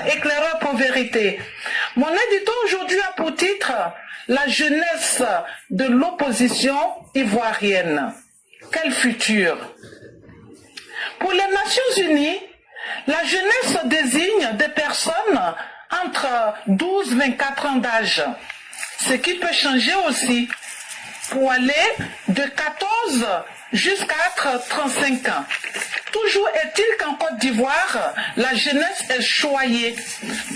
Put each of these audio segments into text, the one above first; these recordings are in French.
éclaireur pour vérité. Mon édito aujourd'hui a pour titre La jeunesse de l'opposition ivoirienne. Quel futur? Pour les Nations Unies, la jeunesse désigne des personnes entre 12 et 24 ans d'âge, ce qui peut changer aussi pour aller de 14 jusqu'à 35 ans. Toujours est-il qu'en Côte d'Ivoire, la jeunesse est choyée.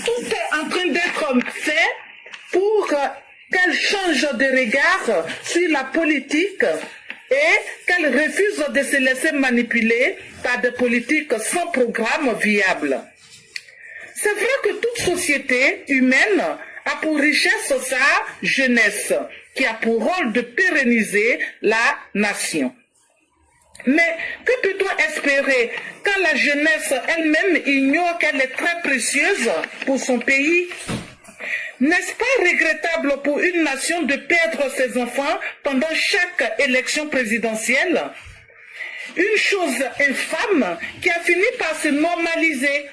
Tout est en train d'être fait pour qu'elle change de regard sur la politique et qu'elle refuse de se laisser manipuler par des politiques sans programme viable. C'est vrai que toute société humaine a pour richesse sa jeunesse, qui a pour rôle de pérenniser la nation. Mais que peut-on espérer quand la jeunesse elle-même ignore qu'elle est très précieuse pour son pays? N'est-ce pas regrettable pour une nation de perdre ses enfants pendant chaque élection présidentielle? Une chose infâme qui a fini par se normaliser,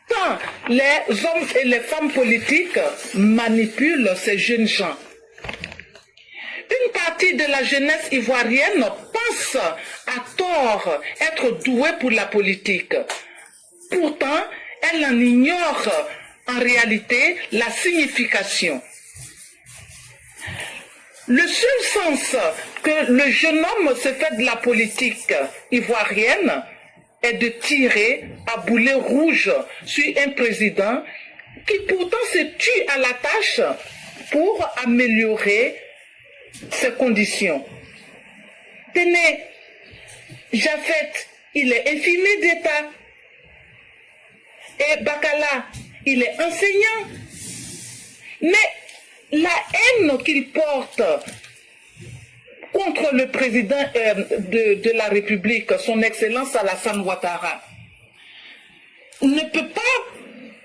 tant les hommes et les femmes politiques manipulent ces jeunes gens. Une partie de la jeunesse ivoirienne pense à tort être douée pour la politique. Pourtant, elle en ignore en réalité la signification. Le seul sens que le jeune homme se fait de la politique ivoirienne est de tirer à boulet rouge sur un président qui pourtant se tue à la tâche pour améliorer ses conditions. Tenez, Jafet, il est infirmier d'État. Et Bakala, il est enseignant. Mais la haine qu'il porte contre le président de la République, son Excellence Alassane Ouattara, ne peut pas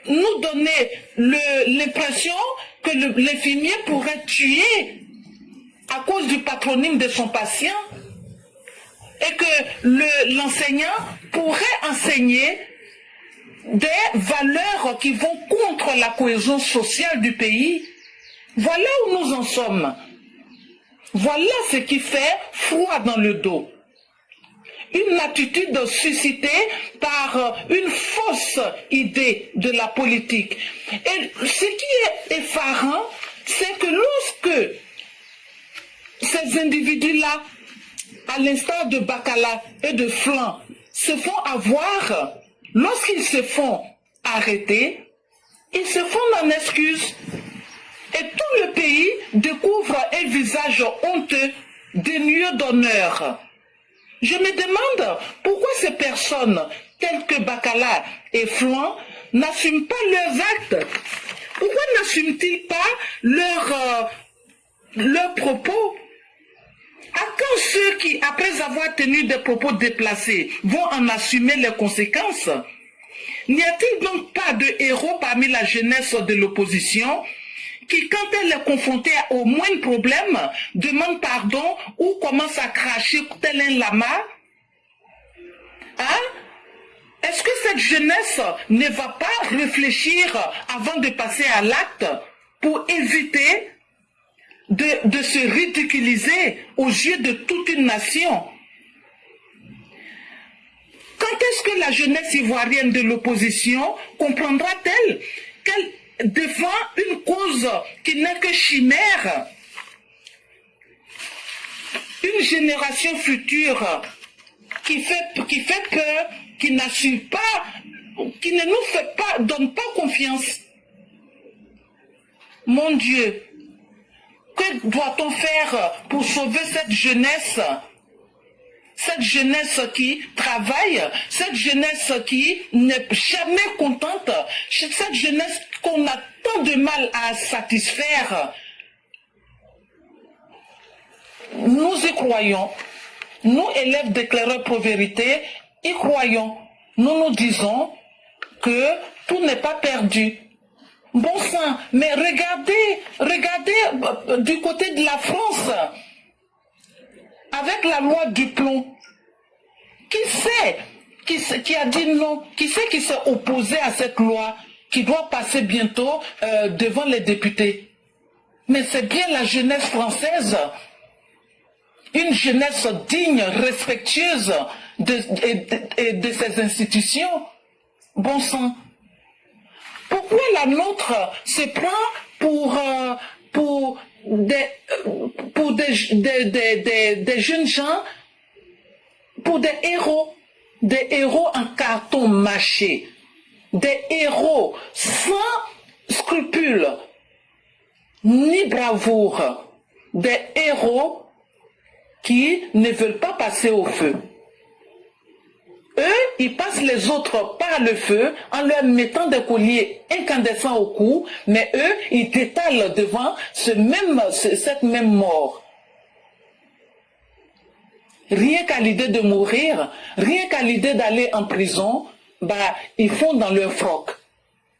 nous donner l'impression que l'infirmier pourrait tuer à cause du patronyme de son patient et que l'enseignant pourrait enseigner des valeurs qui vont contre la cohésion sociale du pays. Voilà où nous en sommes. Voilà ce qui fait froid dans le dos. Une attitude suscitée par une fausse idée de la politique. Et ce qui est effarant, c'est que lorsque ces individus-là, à l'instar de Bakala et de Flan, se font avoir, lorsqu'ils se font arrêter, ils se font en excuse. Et tout le pays découvre un visage honteux, dénué d'honneur. Je me demande pourquoi ces personnes, telles que Bakala et Flan, n'assument pas leurs actes. Pourquoi n'assument-ils pas leurs propos? À quand ceux qui, après avoir tenu des propos déplacés, vont en assumer les conséquences? N'y a-t-il donc pas de héros parmi la jeunesse de l'opposition qui, quand elle est confrontée au moindre problème, demande pardon ou commence à cracher tel un lama? Hein? Est-ce que cette jeunesse ne va pas réfléchir avant de passer à l'acte pour éviter de se ridiculiser aux yeux de toute une nation? Quand est-ce que la jeunesse ivoirienne de l'opposition comprendra-t-elle qu'elle défend une cause qui n'est que chimère? Une génération future qui fait peur, qui n'assume pas, qui ne nous fait pas, donne pas confiance. Mon Dieu, que doit-on faire pour sauver cette jeunesse? Cette jeunesse qui travaille, cette jeunesse qui n'est jamais contente, cette jeunesse qu'on a tant de mal à satisfaire. Nous y croyons, nous élèves d'éclaireurs pour vérité, y croyons. Nous nous disons que tout n'est pas perdu. Bon sang, mais regardez du côté de la France, avec la loi du plomb. Qui a dit non? Qui c'est qui s'est opposé à cette loi? qui doit passer bientôt devant les députés. Mais c'est bien la jeunesse française, une jeunesse digne, respectueuse de ses institutions. Bon sang. Pourquoi la nôtre se prend pour des jeunes gens, pour des héros en carton mâché, des héros sans scrupules ni bravoure, des héros qui ne veulent pas passer au feu. Eux, ils passent les autres par le feu en leur mettant des colliers incandescents au cou, mais eux, ils détalent devant cette même mort. Rien qu'à l'idée de mourir, rien qu'à l'idée d'aller en prison, ils font dans leur froc.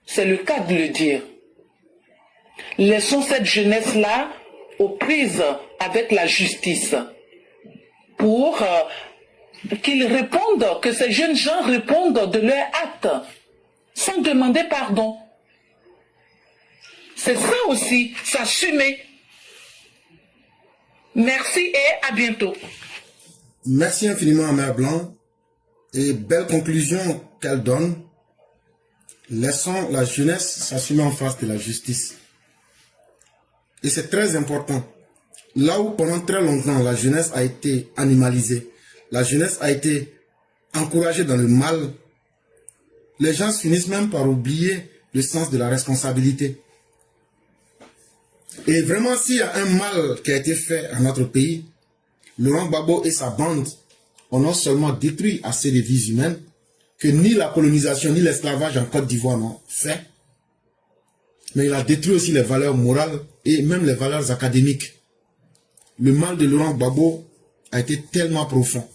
C'est le cas de le dire. Laissons cette jeunesse-là aux prises avec la justice pour qu'ils répondent, que ces jeunes gens répondent de leurs actes sans demander pardon. C'est ça aussi, s'assumer. Merci et à bientôt. Merci infiniment à Mère Blanc et belle conclusion qu'elle donne. Laissons la jeunesse s'assumer en face de la justice. Et c'est très important. Là où pendant très longtemps la jeunesse a été animalisée, la jeunesse a été encouragée dans le mal, les gens finissent même par oublier le sens de la responsabilité. Et vraiment, s'il y a un mal qui a été fait à notre pays, Laurent Gbagbo et sa bande ont non seulement détruit assez de vies humaines que ni la colonisation ni l'esclavage en Côte d'Ivoire n'ont fait, mais il a détruit aussi les valeurs morales et même les valeurs académiques. Le mal de Laurent Gbagbo a été tellement profond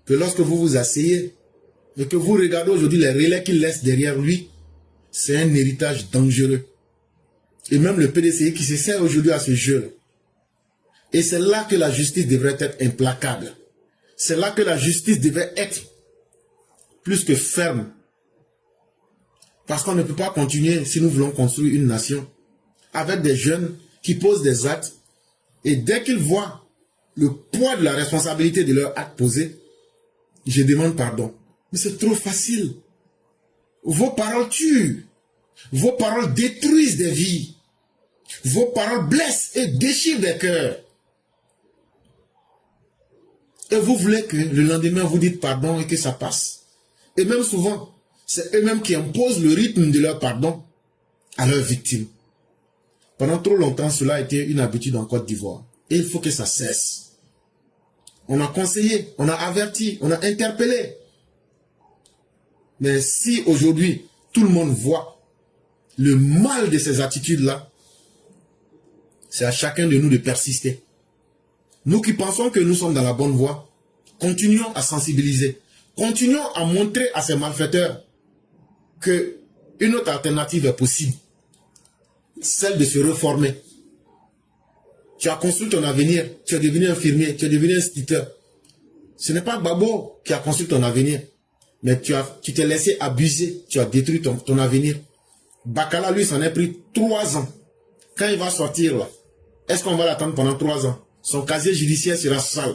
que lorsque vous vous asseyez et que vous regardez aujourd'hui les relais qu'il laisse derrière lui, c'est un héritage dangereux. Et même le PDCI qui se sert aujourd'hui à ce jeu. Et c'est là que la justice devrait être implacable. C'est là que la justice devrait être plus que ferme. Parce qu'on ne peut pas continuer, si nous voulons construire une nation, avec des jeunes qui posent des actes, et dès qu'ils voient le poids de la responsabilité de leur acte posé, je demande pardon. Mais c'est trop facile. Vos paroles tuent. Vos paroles détruisent des vies. Vos paroles blessent et déchirent des cœurs. Et vous voulez que le lendemain vous dites pardon et que ça passe. Et même souvent, c'est eux-mêmes qui imposent le rythme de leur pardon à leurs victimes. Pendant trop longtemps, cela a été une habitude en Côte d'Ivoire. Et il faut que ça cesse. On a conseillé, on a averti, on a interpellé. Mais si aujourd'hui, tout le monde voit le mal de ces attitudes-là, c'est à chacun de nous de persister. Nous qui pensons que nous sommes dans la bonne voie, continuons à sensibiliser. Continuons à montrer à ces malfaiteurs qu'une autre alternative est possible. Celle de se reformer. Tu as construit ton avenir, tu es devenu infirmier, tu es devenu instituteur. Ce n'est pas Gbagbo qui a construit ton avenir, mais tu t'es laissé abuser, tu as détruit ton avenir. Bakala, lui, s'en est pris 3 ans. Quand il va sortir, là, est-ce qu'on va l'attendre pendant 3 ans? Son casier judiciaire sera sale.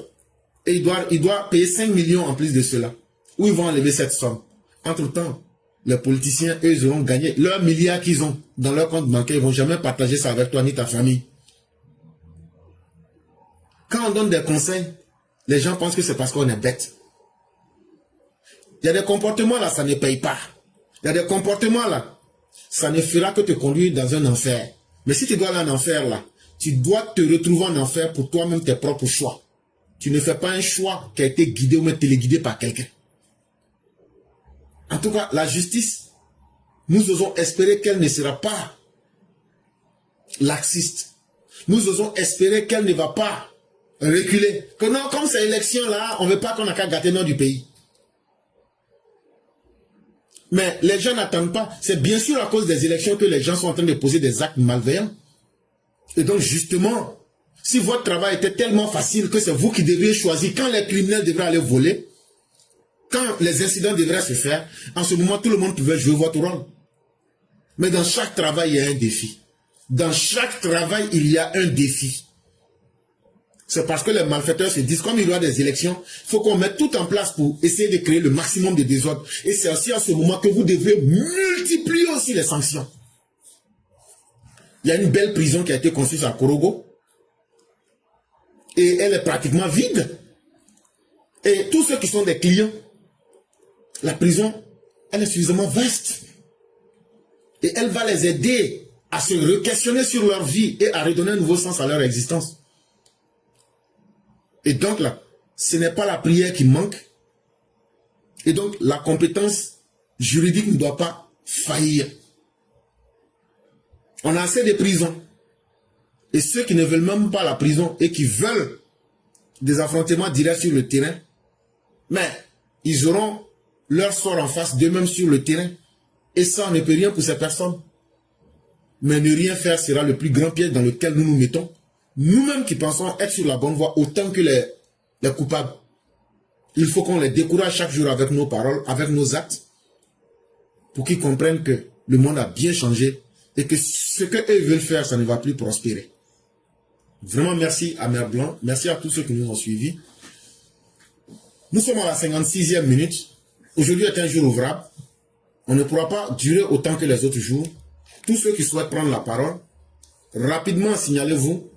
Et il doit payer 5 millions en plus de cela. Où ils vont enlever cette somme? Entre-temps, les politiciens, eux, ils auront gagné leurs milliards qu'ils ont dans leur compte bancaire. Ils ne vont jamais partager ça avec toi ni ta famille. Quand on donne des conseils, les gens pensent que c'est parce qu'on est bête. Il y a des comportements là, ça ne paye pas. Il y a des comportements là, ça ne fera que te conduire dans un enfer. Mais si tu dois aller en enfer là, tu dois te retrouver en enfer pour toi-même tes propres choix. Tu ne fais pas un choix qui a été guidé ou même téléguidé par quelqu'un. En tout cas, la justice, nous osons espérer qu'elle ne sera pas laxiste. Nous osons espérer qu'elle ne va pas reculer. Que non, comme c'est l'élection là, on ne veut pas qu'on a qu'à gâter le nom du pays. Mais les gens n'attendent pas. C'est bien sûr à cause des élections que les gens sont en train de poser des actes malveillants. Et donc justement, si votre travail était tellement facile que c'est vous qui devriez choisir quand les criminels devraient aller voler, quand les incidents devraient se faire, en ce moment tout le monde pouvait jouer votre rôle. Mais dans chaque travail, il y a un défi. Dans chaque travail, il y a un défi. C'est parce que les malfaiteurs se disent, comme il y aura des élections, il faut qu'on mette tout en place pour essayer de créer le maximum de désordre. Et c'est aussi à ce moment que vous devez multiplier aussi les sanctions. Il y a une belle prison qui a été construite à Korogo. Et elle est pratiquement vide. Et tous ceux qui sont des clients, la prison, elle est suffisamment vaste. Et elle va les aider à se re-questionner sur leur vie et à redonner un nouveau sens à leur existence. Et donc là, ce n'est pas la prière qui manque. Et donc, la compétence juridique ne doit pas faillir. On a assez de prisons. Et ceux qui ne veulent même pas la prison et qui veulent des affrontements directs sur le terrain, mais ils auront leur sort en face d'eux-mêmes sur le terrain. Et ça, on ne peut rien pour ces personnes. Mais ne rien faire sera le plus grand piège dans lequel nous nous mettons. Nous-mêmes qui pensons être sur la bonne voie autant que les coupables. Il faut qu'on les décourage chaque jour avec nos paroles, avec nos actes, pour qu'ils comprennent que le monde a bien changé et que ce qu'eux veulent faire, ça ne va plus prospérer. Vraiment merci à Mère Blanc, merci à tous ceux qui nous ont suivis. Nous sommes à la 56e minute. Aujourd'hui est un jour ouvrable. On ne pourra pas durer autant que les autres jours. Tous ceux qui souhaitent prendre la parole, rapidement signalez-vous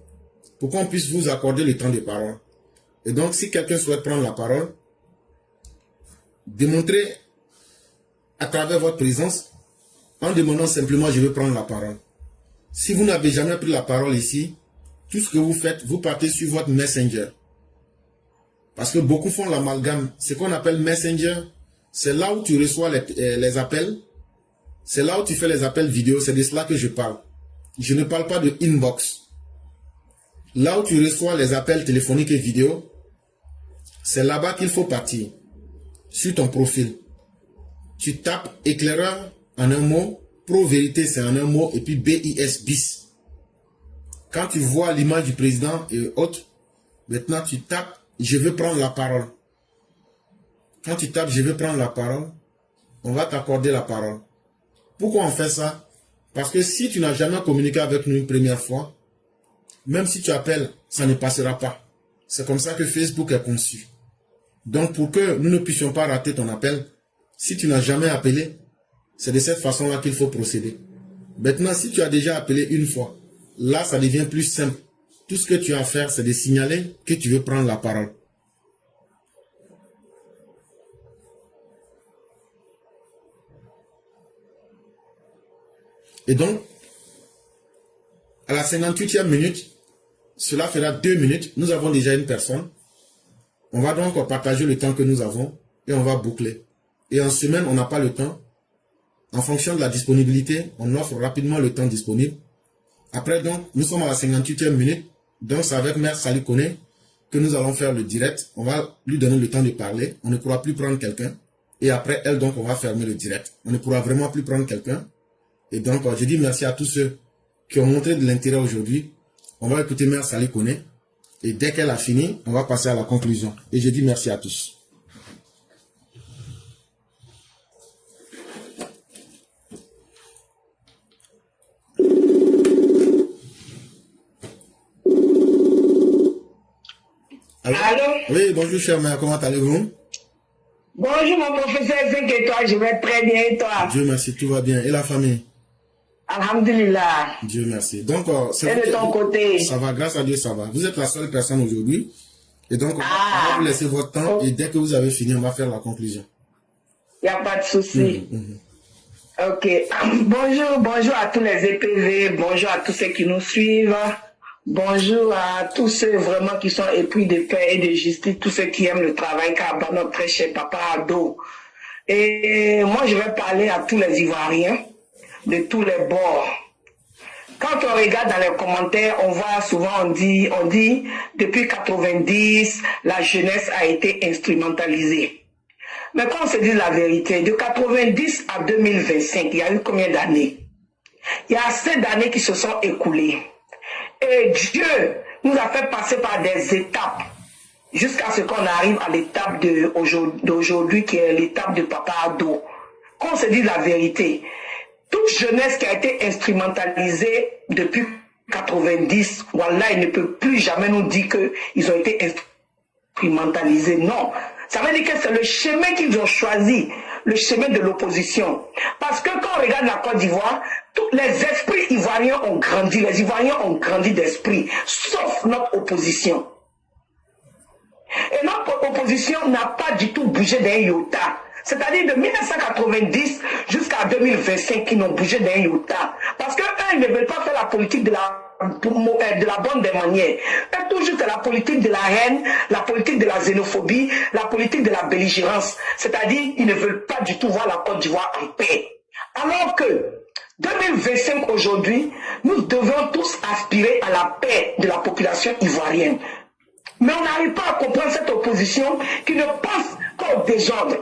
pour qu'on puisse vous accorder le temps de parole. Et donc, si quelqu'un souhaite prendre la parole, démontrez à travers votre présence en demandant simplement « je veux prendre la parole ». Si vous n'avez jamais pris la parole ici, tout ce que vous faites, vous partez sur votre Messenger. Parce que beaucoup font l'amalgame. Ce qu'on appelle Messenger, c'est là où tu reçois les appels. C'est là où tu fais les appels vidéo. C'est de cela que je parle. Je ne parle pas de inbox. Là où tu reçois les appels téléphoniques et vidéo, c'est là-bas qu'il faut partir. Sur ton profil. Tu tapes éclaireur en un mot. Pro-vérité, c'est en un mot. Et puis BIS, bis. Quand tu vois l'image du président et autres, maintenant tu tapes « je veux prendre la parole ». Quand tu tapes « je veux prendre la parole », on va t'accorder la parole. Pourquoi on fait ça? Parce que si tu n'as jamais communiqué avec nous une première fois, même si tu appelles, ça ne passera pas. C'est comme ça que Facebook est conçu. Donc pour que nous ne puissions pas rater ton appel, si tu n'as jamais appelé, c'est de cette façon-là qu'il faut procéder. Maintenant, si tu as déjà appelé une fois, là, ça devient plus simple. Tout ce que tu as à faire, c'est de signaler que tu veux prendre la parole. Et donc, à la 58e minute, cela fera 2 minutes. Nous avons déjà une personne. On va donc partager le temps que nous avons et on va boucler. Et en semaine, on n'a pas le temps. En fonction de la disponibilité, on offre rapidement le temps disponible. Après, donc, nous sommes à la 58e minute. Donc, c'est avec Mère Sali Kone que nous allons faire le direct. On va lui donner le temps de parler. On ne pourra plus prendre quelqu'un. Et après, elle, donc, on va fermer le direct. On ne pourra vraiment plus prendre quelqu'un. Et donc, je dis merci à tous ceux qui ont montré de l'intérêt aujourd'hui. On va écouter Mère Sali Kone. Et dès qu'elle a fini, on va passer à la conclusion. Et je dis merci à tous. Allô? Oui, bonjour chère mère, comment allez-vous? Bonjour mon professeur, 5 étoiles, je vais très bien et toi? Dieu merci, tout va bien. Et la famille? Alhamdulillah. Dieu merci. Donc, Et de ton côté? Ça va, grâce à Dieu, ça va. Vous êtes la seule personne aujourd'hui. Et donc, on va vous laisser votre temps. Et dès que vous avez fini, on va faire la conclusion. Il n'y a pas de souci. Ok. Bonjour à tous les EPV. Bonjour à tous ceux qui nous suivent. Bonjour à tous ceux vraiment qui sont épris de paix et de justice. Tous ceux qui aiment le travail qu'a notre très cher Papa Ado. Et moi, je vais parler à tous les Ivoiriens de tous les bords. Quand on regarde dans les commentaires, on voit souvent, on dit, depuis 90, la jeunesse a été instrumentalisée. Mais quand on se dit la vérité, de 90 à 2025, il y a eu combien d'années? Il y a assez d'années qui se sont écoulées. Et Dieu nous a fait passer par des étapes jusqu'à ce qu'on arrive à l'étape d'aujourd'hui qui est l'étape de Papa Ado. Qu'on se dit la vérité. toute jeunesse qui a été instrumentalisée depuis 90, voilà, il ne peut plus jamais nous dire qu'ils ont été instrumentalisés. Non. Ça veut dire que c'est le chemin qu'ils ont choisi, le chemin de l'opposition. Parce que quand on regarde la Côte d'Ivoire, tous les esprits ivoiriens ont grandi, les Ivoiriens ont grandi d'esprit, sauf notre opposition. Et notre opposition n'a pas du tout bougé d'un iota. C'est-à-dire de 1990 jusqu'à 2025, ils n'ont bougé d'un iota. Parce qu'eux, ils ne veulent pas faire la politique de la bonne des manières. Eux, toujours c'est la politique de la haine, la politique de la xénophobie, la politique de la belligérance. C'est-à-dire, ils ne veulent pas du tout voir la Côte d'Ivoire en paix. Alors que 2025 aujourd'hui, nous devons tous aspirer à la paix de la population ivoirienne. Mais on n'arrive pas à comprendre cette opposition qui ne pense qu'au désordre.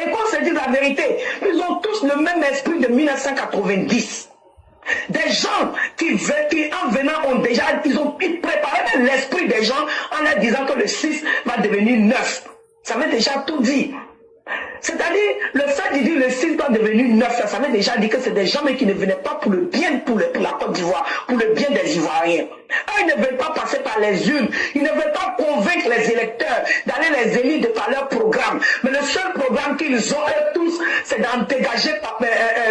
Et qu'on se dise la vérité, ils ont tous le même esprit de 1990. Des gens qui en venant ont déjà, ils préparaient l'esprit des gens en leur disant que le 6 va devenir 9. Ça veut déjà tout dire. C'est-à-dire, le fait de dire le 6 va devenir 9, ça veut déjà dire que c'est des gens mais qui ne venaient pas pour le bien pour la Côte d'Ivoire, pour le bien des Ivoiriens. Eux, ils ne veulent pas passer par les urnes, ils ne veulent pas convaincre les électeurs d'aller les élire de par leur programme. Mais le seul programme qu'ils ont, eux tous, c'est d'en dégager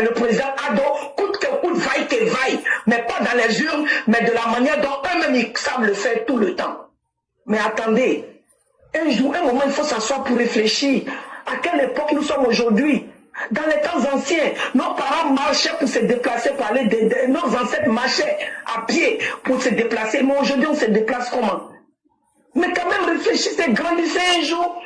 le président Ado, coûte que coûte, vaille que vaille. Mais pas dans les urnes, mais de la manière dont eux-mêmes ils savent le faire tout le temps. Mais attendez, un jour, un moment, il faut s'asseoir pour réfléchir. À quelle époque nous sommes aujourd'hui? Dans les temps anciens, nos parents marchaient pour se déplacer, nos ancêtres marchaient à pied pour se déplacer. Mais aujourd'hui, on se déplace comment? Mais quand même, réfléchissez, grandissez un jour.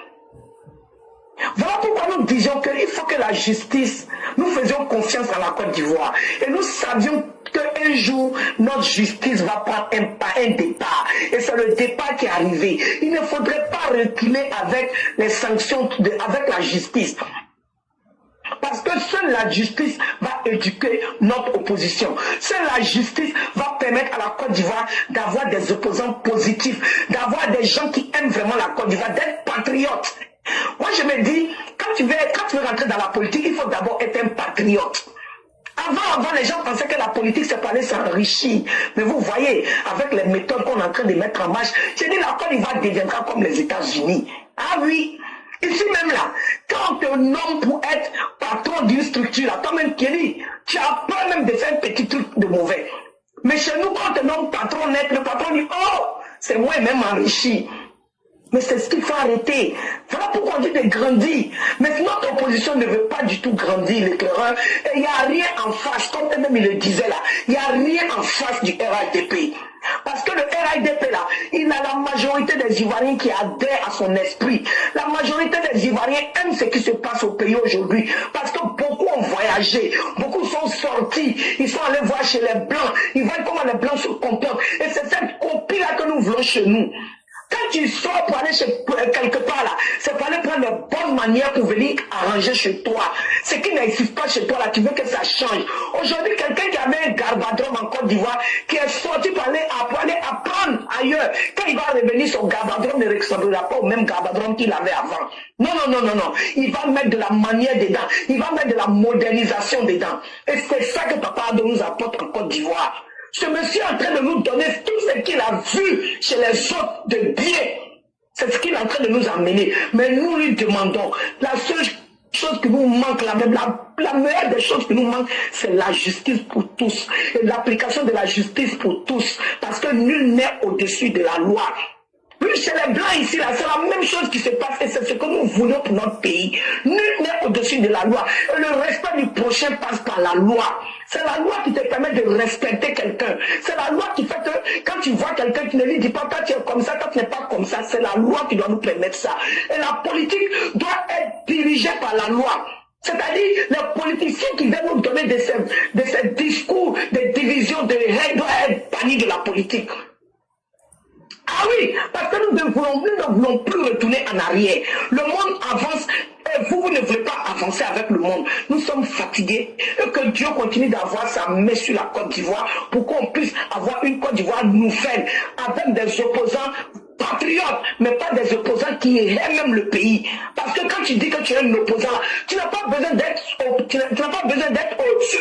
Voilà pourquoi nous disions qu'il faut que la justice, nous faisions confiance à la Côte d'Ivoire. Et nous savions qu'un jour, notre justice va prendre un départ. Et c'est le départ qui est arrivé. Il ne faudrait pas reculer avec les sanctions, avec la justice. Parce que seule la justice va éduquer notre opposition. Seule la justice va permettre à la Côte d'Ivoire d'avoir des opposants positifs, d'avoir des gens qui aiment vraiment la Côte d'Ivoire, d'être patriotes. Moi je me dis, quand tu veux rentrer dans la politique, il faut d'abord être un patriote. Avant, les gens pensaient que la politique, c'est pour aller s'enrichir. Mais vous voyez, avec les méthodes qu'on est en train de mettre en marche, j'ai dit la Côte d'Ivoire deviendra comme les États-Unis. Ah oui, ici même là, quand on te nomme pour être patron d'une structure, là, toi-même Kelly, tu as peur même de faire un petit truc de mauvais. Mais chez nous, quand on te nomme patron net, le patron dit, oh, c'est moi-même enrichi. Mais c'est ce qu'il faut arrêter. Voilà pourquoi on dit de grandir. Mais notre opposition ne veut pas du tout grandir, l'éclaireur. Et il n'y a rien en face, comme eux-mêmes il le disait là, il n'y a rien en face du RHDP. Parce que le RHDP là, il a la majorité des Ivoiriens qui adhèrent à son esprit. La majorité des Ivoiriens aiment ce qui se passe au pays aujourd'hui. Parce que beaucoup ont voyagé, beaucoup sont sortis, ils sont allés voir chez les Blancs, ils voient comment les Blancs se comportent. Et c'est cette copie là que nous voulons chez nous. Quand tu sors pour aller quelque part là, c'est pour aller prendre les bonnes manières pour venir arranger chez toi. Ce qui n'existe pas chez toi là, tu veux que ça change. Aujourd'hui, quelqu'un qui avait un garbadrome en Côte d'Ivoire, qui est sorti pour aller apprendre ailleurs, quand il va revenir, son garbadrome ne ressemblera pas au même garbadrome qu'il avait avant. Non. Il va mettre de la manière dedans. Il va mettre de la modernisation dedans. Et c'est ça que Papa Ado nous apporte en Côte d'Ivoire. Ce monsieur est en train de nous donner tout ce qu'il a vu chez les autres de bien. C'est ce qu'il est en train de nous amener. Mais nous lui demandons, la seule chose qui nous manque, la meilleure des choses qui nous manque, c'est la justice pour tous. Et l'application de la justice pour tous. Parce que nul n'est au-dessus de la loi. Oui, chez les Blancs ici, là, c'est la même chose qui se passe et c'est ce que nous voulons pour notre pays. Nul n'est au-dessus de la loi. Et le respect du prochain passe par la loi. C'est la loi qui te permet de respecter quelqu'un. C'est la loi qui fait que quand tu vois quelqu'un qui ne lui dit pas, toi tu es comme ça, toi tu n'es pas comme ça, c'est la loi qui doit nous permettre ça. Et la politique doit être dirigée par la loi. C'est-à-dire, les politiciens qui viennent nous donner de ces discours de division, de haine, doivent être bannis de la politique. Ah oui, parce que nous ne voulons plus retourner en arrière. Le monde avance et vous ne voulez pas avancer avec le monde. Nous sommes fatigués et que Dieu continue d'avoir sa main sur la Côte d'Ivoire pour qu'on puisse avoir une Côte d'Ivoire nouvelle avec des opposants patriotes, mais pas des opposants qui aiment même le pays. Parce que quand tu dis que tu es un opposant, tu n'as pas besoin d'être au-dessus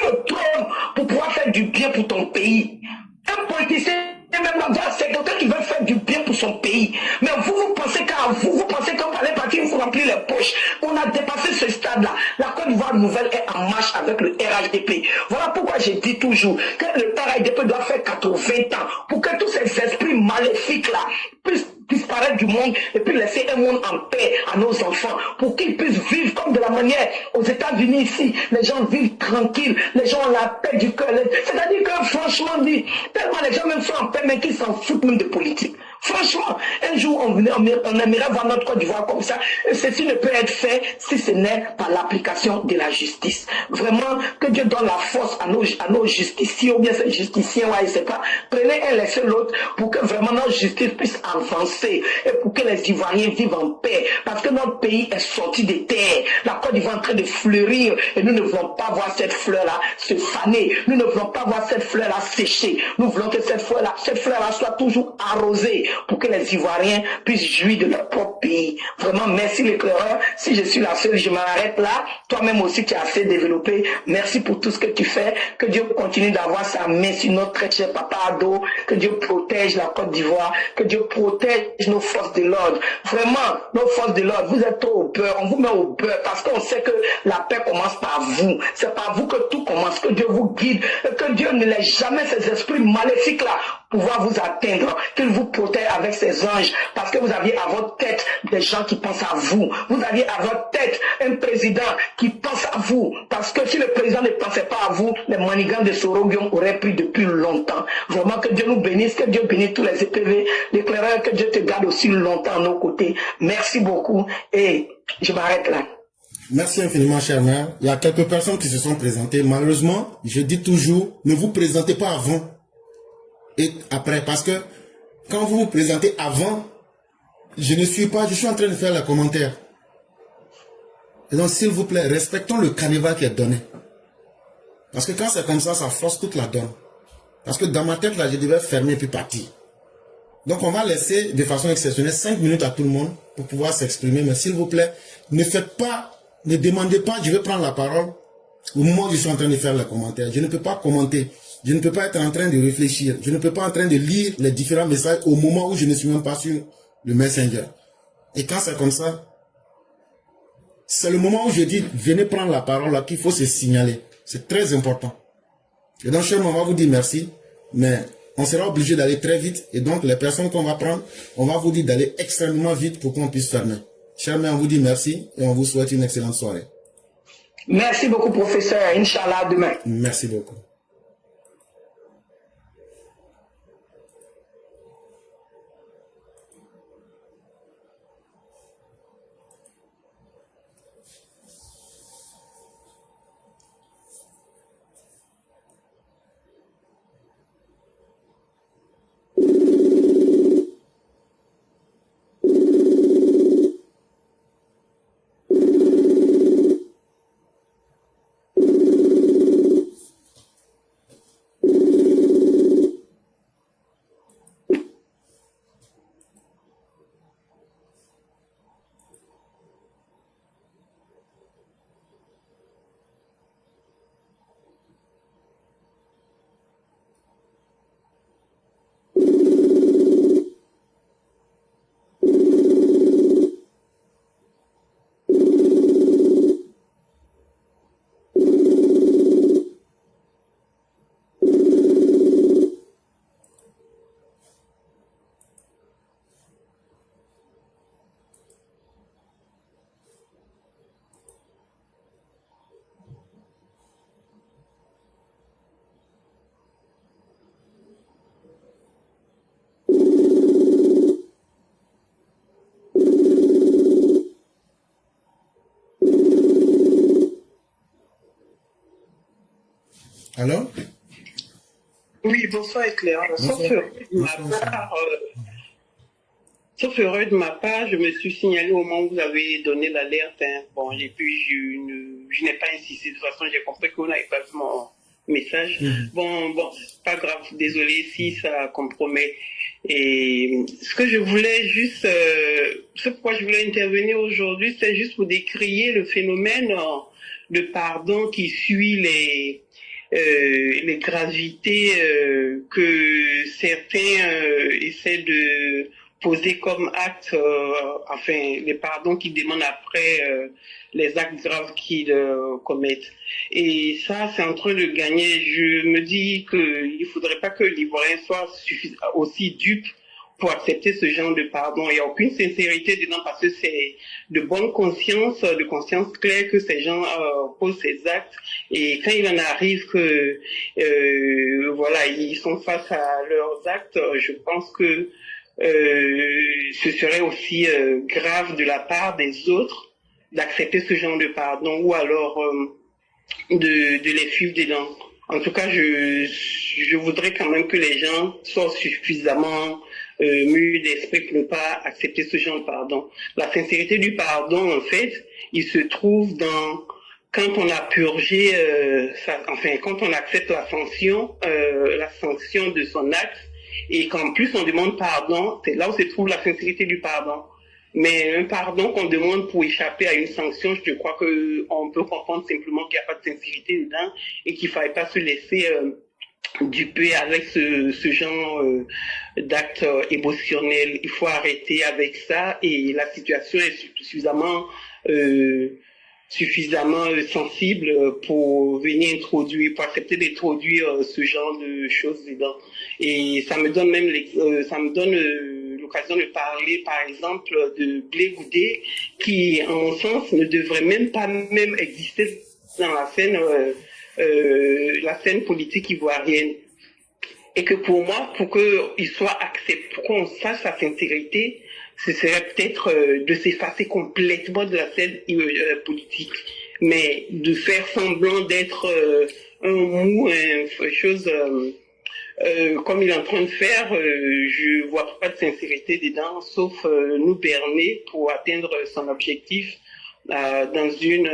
pays. Un politicien, même là, c'est quelqu'un qui veut faire du bien pour son pays. Mais vous pensez vous pensez qu'on allait partir, vous remplir les poches. On a dépassé ce stade-là. La Côte d'Ivoire nouvelle est en marche avec le RHDP. Voilà pourquoi je dis toujours que le RHDP doit faire 80 ans pour que tous ces esprits maléfiques-là puissent disparaître du monde et puis laisser un monde en paix à nos enfants pour qu'ils puissent vivre comme de la manière aux États-Unis ici. Les gens vivent tranquilles, les gens ont la paix du cœur. C'est-à-dire que franchement dit, tellement les gens même sont en paix mais qu'ils s'en foutent même de politique. Franchement, un jour on aimerait voir notre Côte d'Ivoire comme ça. Et ceci ne peut être fait si ce n'est par l'application de la justice. Vraiment, que Dieu donne la force à nos justiciers, ou bien ces justiciers, ouais, je sais pas. Prenez un, laissez l'autre, pour que vraiment notre justice puisse avancer et pour que les Ivoiriens vivent en paix. Parce que notre pays est sorti des terres. La Côte d'Ivoire est en train de fleurir et nous ne voulons pas voir cette fleur-là se faner. Nous ne voulons pas voir cette fleur-là sécher. Nous voulons que cette fleur-là soit toujours arrosée pour que les Ivoiriens puissent jouir de leur propre pays. Vraiment, merci l'éclaireur. Si je suis la seule, je m'arrête là. Toi-même aussi, tu as assez développé. Merci pour tout ce que tu fais. Que Dieu continue d'avoir sa main sur notre très cher Papa Ado. Que Dieu protège la Côte d'Ivoire. Que Dieu protège nos forces de l'ordre. Vraiment, nos forces de l'ordre, vous êtes trop au beurre. On vous met au beurre parce qu'on sait que la paix commence par vous. C'est par vous que tout commence. Que Dieu vous guide. Et que Dieu ne laisse jamais ces esprits maléfiques-là pouvoir vous atteindre, qu'il vous protège avec ses anges, parce que vous aviez à votre tête des gens qui pensent à vous. Vous aviez à votre tête un président qui pense à vous, parce que si le président ne pensait pas à vous, les manigants de Sorogion auraient pris depuis longtemps. Vraiment que Dieu nous bénisse, que Dieu bénisse tous les EPV, l'éclaireur, que Dieu te garde aussi longtemps à nos côtés. Merci beaucoup et je m'arrête là. Merci infiniment, cher maire. Il y a quelques personnes qui se sont présentées. Malheureusement, je dis toujours, ne vous présentez pas avant et après, parce que quand vous vous présentez avant, je ne suis pas, je suis en train de faire les commentaires. Et donc, s'il vous plaît, respectons le carnaval qui est donné. Parce que quand c'est comme ça force toute la donne. Parce que dans ma tête, là, je devais fermer puis partir. Donc, on va laisser de façon exceptionnelle 5 minutes à tout le monde pour pouvoir s'exprimer. Mais s'il vous plaît, ne faites pas, ne demandez pas, je vais prendre la parole au moment où je suis en train de faire les commentaires. Je ne peux pas commenter. Je ne peux pas être en train de réfléchir. Je ne peux pas être en train de lire les différents messages au moment où je ne suis même pas sur le Messenger. Et quand c'est comme ça, c'est le moment où je dis, venez prendre la parole là qu'il faut se signaler. C'est très important. Et donc, cher, on va vous dire merci, mais on sera obligé d'aller très vite. Et donc, les personnes qu'on va prendre, on va vous dire d'aller extrêmement vite pour qu'on puisse fermer. Cher, on vous dit merci et on vous souhaite une excellente soirée. Merci beaucoup, professeur. Inch'Allah, demain. Merci beaucoup. Alors? Oui, bonsoir éclaireur. Sauf erreur de ma part, je me suis signalé au moment où vous avez donné l'alerte. Hein. Bon, et puis je n'ai pas insisté. De toute façon, j'ai compris que vous n'avez pas vu mon message. Bon, pas grave. Désolé si ça compromet. Et ce que je voulais juste, ce pourquoi je voulais intervenir aujourd'hui, c'est juste pour décrier le phénomène de pardon qui suit les gravités que certains essaient de poser comme actes, enfin les pardons qu'ils demandent après les actes graves qu'ils commettent. Et ça, c'est en train de gagner. Je me dis qu'il ne faudrait pas que l'Ivoirien soit aussi dupe pour accepter ce genre de pardon. Il n'y a aucune sincérité dedans parce que c'est de bonne conscience, de conscience claire que ces gens posent ces actes. Et quand il en arrive que, voilà, ils sont face à leurs actes, je pense que ce serait aussi grave de la part des autres d'accepter ce genre de pardon ou alors de les suivre dedans. En tout cas, je voudrais quand même que les gens soient suffisamment mûrs d'esprit pour ne pas accepter ce genre de pardon. La sincérité du pardon, en fait, il se trouve dans quand on a purgé, quand on accepte la sanction de son acte et qu'en plus on demande pardon, c'est là où se trouve la sincérité du pardon. Mais un pardon qu'on demande pour échapper à une sanction, je crois qu'on peut comprendre simplement qu'il n'y a pas de sincérité dedans et qu'il ne fallait pas se laisser duper avec ce genre d'actes émotionnels. Il faut arrêter avec ça et la situation est suffisamment sensible pour venir introduire, pour accepter d'introduire ce genre de choses dedans. Et ça me donne même l'occasion de parler, par exemple, de Blé Goudé, qui, en mon sens, ne devrait même pas exister dans la scène politique ivoirienne. Et que pour moi, pour qu'il soit accepté, pour qu'on sache sa sincérité, ce serait peut-être de s'effacer complètement de la scène politique, mais de faire semblant d'être un mou, une chose comme il est en train de faire, je vois pas de sincérité dedans, sauf nous berner pour atteindre son objectif dans une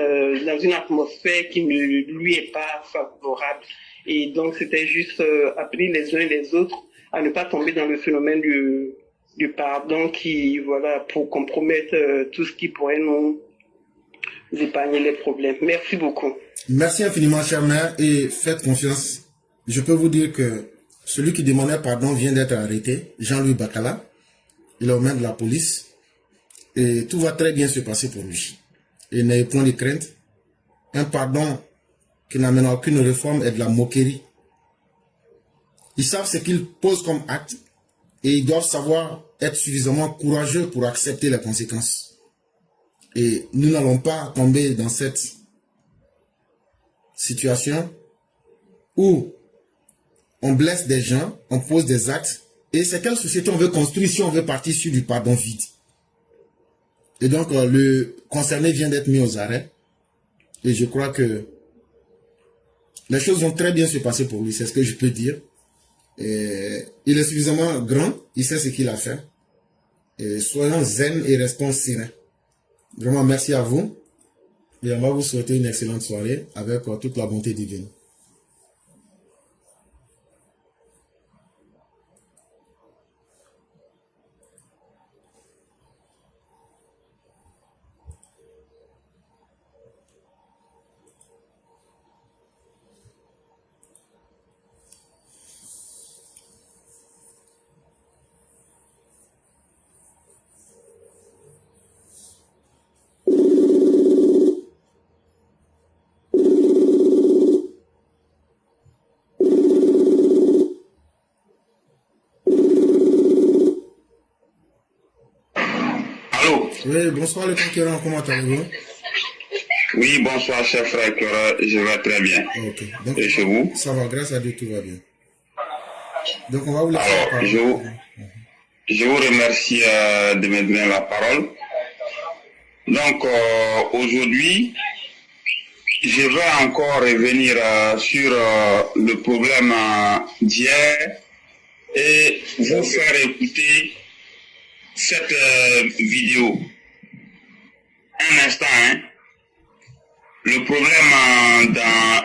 atmosphère qui ne lui est pas favorable. Et donc c'était juste appeler les uns et les autres à ne pas tomber dans le phénomène du pardon qui, voilà, pour compromettre tout ce qui pourrait nous épargner les problèmes. Merci beaucoup. Merci infiniment, cher maire, et faites confiance. Je peux vous dire que celui qui demandait pardon vient d'être arrêté, Jean-Louis Bacala. Il est aux mains de la police. Et tout va très bien se passer pour lui. Et n'ayez point de crainte. Un pardon qui n'amène à aucune réforme est de la moquerie. Ils savent ce qu'ils posent comme acte. Et ils doivent savoir être suffisamment courageux pour accepter les conséquences. Et nous n'allons pas tomber dans cette situation où on blesse des gens, on pose des actes. Et c'est quelle société on veut construire si on veut partir sur du pardon vide. Et donc le concerné vient d'être mis aux arrêts. Et je crois que les choses vont très bien se passer pour lui, c'est ce que je peux dire. Et il est suffisamment grand, il sait ce qu'il a fait. Et soyons zen et restons sereins. Vraiment, merci à vous. Et on va vous souhaiter une excellente soirée avec toute la bonté divine. Oui, bonsoir le conquérant, comment allez-vous? Oui, bonsoir chef frère Clara, je vais très bien. Ok. Donc, et chez vous? Ça va, grâce à Dieu, tout va bien. Donc on va vous laisser Alors, la parole. je vous remercie de me donner la parole. Donc aujourd'hui, je vais encore revenir sur le problème d'hier et vous faire écouter cette vidéo. Un instant, hein. Le problème dans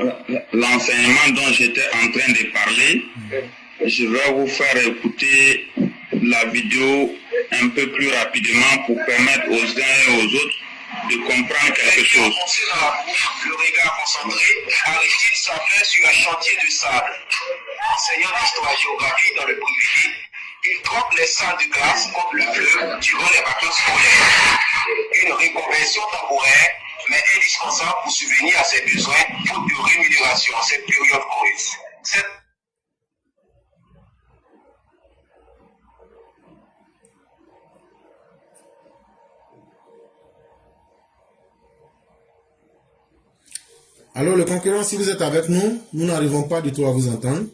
l'enseignement dont j'étais en train de parler, je vais vous faire écouter la vidéo un peu plus rapidement pour permettre aux uns et aux autres de comprendre quelque chose. Le regard concentré, Aristide s'affaire sur un chantier de sable. Enseignant d'histoire-géographie dans le privé, il trompe les salles de classe contre le fleuve durant les vacances scolaires. Une reconversion temporaire, mais indispensable pour subvenir à ses besoins, faute de rémunération en cette période creuse. Alors, le concurrent, si vous êtes avec nous, nous n'arrivons pas du tout à vous entendre.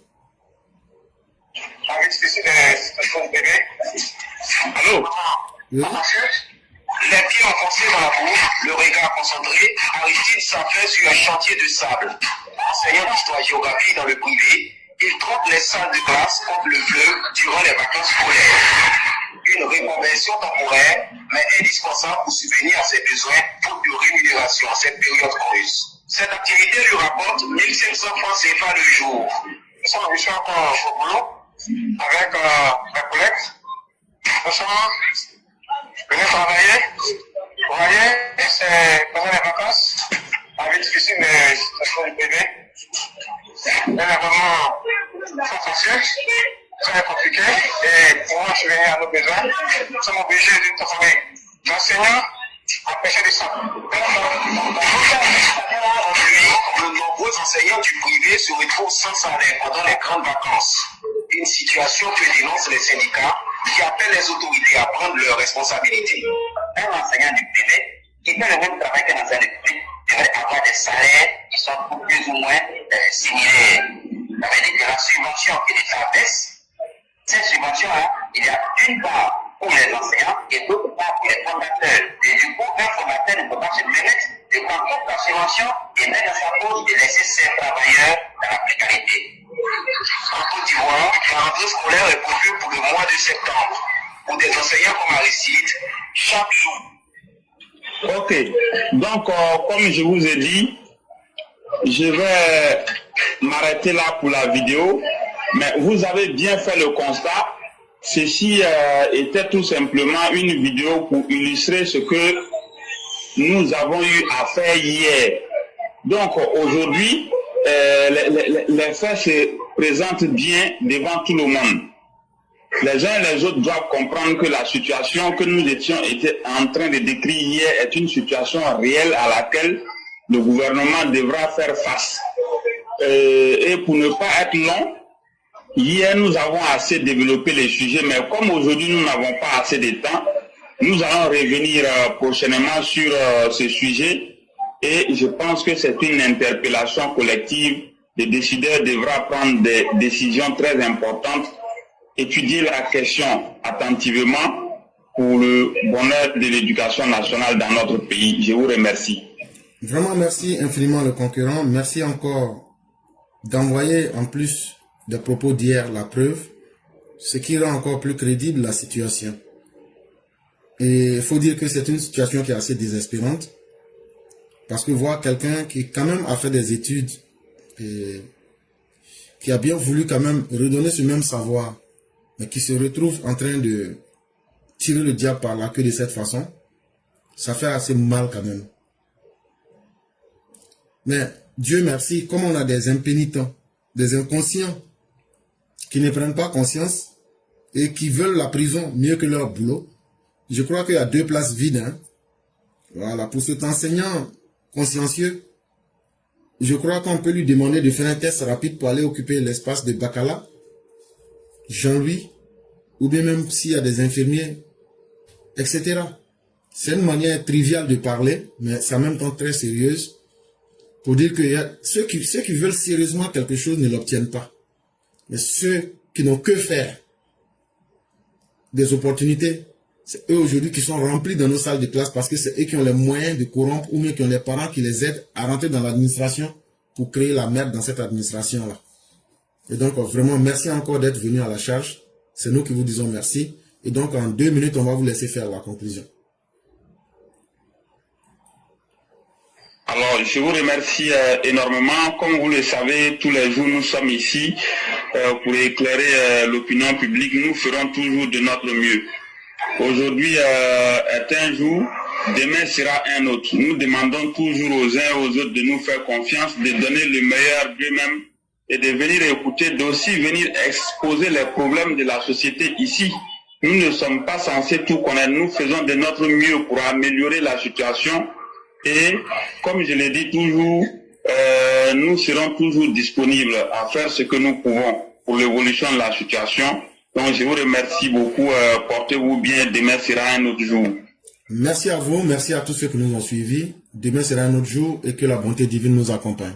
Allô? Oui. Les pieds enfoncés dans la boue, le regard concentré, Aristide s'affaire sur un chantier de sable. Enseignant d'histoire-géographie dans le privé, il trompe les salles de classe contre le fleuve durant les vacances scolaires. Une reconversion temporaire, mais indispensable pour subvenir à ses besoins, faute de rémunération en cette période creuse. Cette activité lui rapporte 1500 francs CFA le jour. Je suis encore au boulot avec mes collègues. Nous sommes venus travailler. Vous voyez, c'est pendant les vacances, la vie difficile des situations du bébé. Elle est vraiment très facile, très compliquée. Et pour moi, je suis venu à nos besoins. Nous sommes obligés de transformer l'enseignant à pêcher du sang. De nombreux enseignants du privé se retrouvent sans salaire pendant les grandes vacances. Une situation que dénoncent les syndicats qui appellent les autorités à prendre leurs responsabilités. Un enseignant du privé qui fait le même travail qu'un enseignant du public devrait avoir des salaires qui sont plus ou moins similaires. Ça veut dire que la subvention que l'État baisse, cette subvention-là, il y a d'une part pour les enseignants et d'autre part pour les formateurs. Et du coup, un formateur ne peut pas se permettre de prendre toute la subvention et mettre dans sa poche et laisser ses travailleurs dans la précarité. En Côte d'Ivoire, la rentrée scolaire est prévue pour le mois de septembre. Pour des enseignants comme Aristide, chaque jour. Ok, donc comme je vous ai dit, je vais m'arrêter là pour la vidéo, mais vous avez bien fait le constat. Ceci était tout simplement une vidéo pour illustrer ce que nous avons eu à faire hier. Donc aujourd'hui, les faits se présentent bien devant tout le monde. Les uns et les autres doivent comprendre que la situation que nous étions en train de décrire hier est une situation réelle à laquelle le gouvernement devra faire face. Et pour ne pas être long, hier nous avons assez développé les sujets, mais comme aujourd'hui nous n'avons pas assez de temps, nous allons revenir prochainement sur ce sujet et je pense que c'est une interpellation collective. Les décideurs devront prendre des décisions très importantes, étudier la question attentivement pour le bonheur de l'éducation nationale dans notre pays. Je vous remercie. Vraiment, merci infiniment le concurrent. Merci encore d'envoyer en plus des propos d'hier la preuve, ce qui rend encore plus crédible la situation. Et il faut dire que c'est une situation qui est assez désespérante, parce que voir quelqu'un qui quand même a fait des études et qui a bien voulu quand même redonner ce même savoir, mais qui se retrouve en train de tirer le diable par la queue de cette façon, ça fait assez mal quand même. Mais Dieu merci, comme on a des impénitents, des inconscients, qui ne prennent pas conscience et qui veulent la prison mieux que leur boulot, je crois qu'il y a 2 places vides. Hein. Voilà, pour cet enseignant consciencieux, je crois qu'on peut lui demander de faire un test rapide pour aller occuper l'espace de Bacala, Jean-Louis, ou bien même s'il y a des infirmiers, etc. C'est une manière triviale de parler, mais c'est en même temps très sérieuse, pour dire que ceux qui veulent sérieusement quelque chose ne l'obtiennent pas. Mais ceux qui n'ont que faire des opportunités, c'est eux aujourd'hui qui sont remplis dans nos salles de classe parce que c'est eux qui ont les moyens de corrompre ou bien qui ont les parents qui les aident à rentrer dans l'administration pour créer la merde dans cette administration-là. Et donc, vraiment, merci encore d'être venu à la charge. C'est nous qui vous disons merci. Et donc, en 2 minutes, on va vous laisser faire la conclusion. Alors, je vous remercie énormément. Comme vous le savez, tous les jours, nous sommes ici pour éclairer l'opinion publique. Nous ferons toujours de notre mieux. Aujourd'hui est un jour demain sera un autre. Nous demandons toujours aux uns et aux autres de nous faire confiance, de donner le meilleur d'eux-mêmes et de venir écouter, d'aussi venir exposer les problèmes de la société ici. Nous ne sommes pas censés tout connaître. Nous faisons de notre mieux pour améliorer la situation. Et comme je l'ai dit toujours, nous serons toujours disponibles à faire ce que nous pouvons pour l'évolution de la situation. Donc je vous remercie beaucoup. Portez-vous bien. Demain sera un autre jour. Merci à vous. Merci à tous ceux qui nous ont suivis. Demain sera un autre jour et que la bonté divine nous accompagne.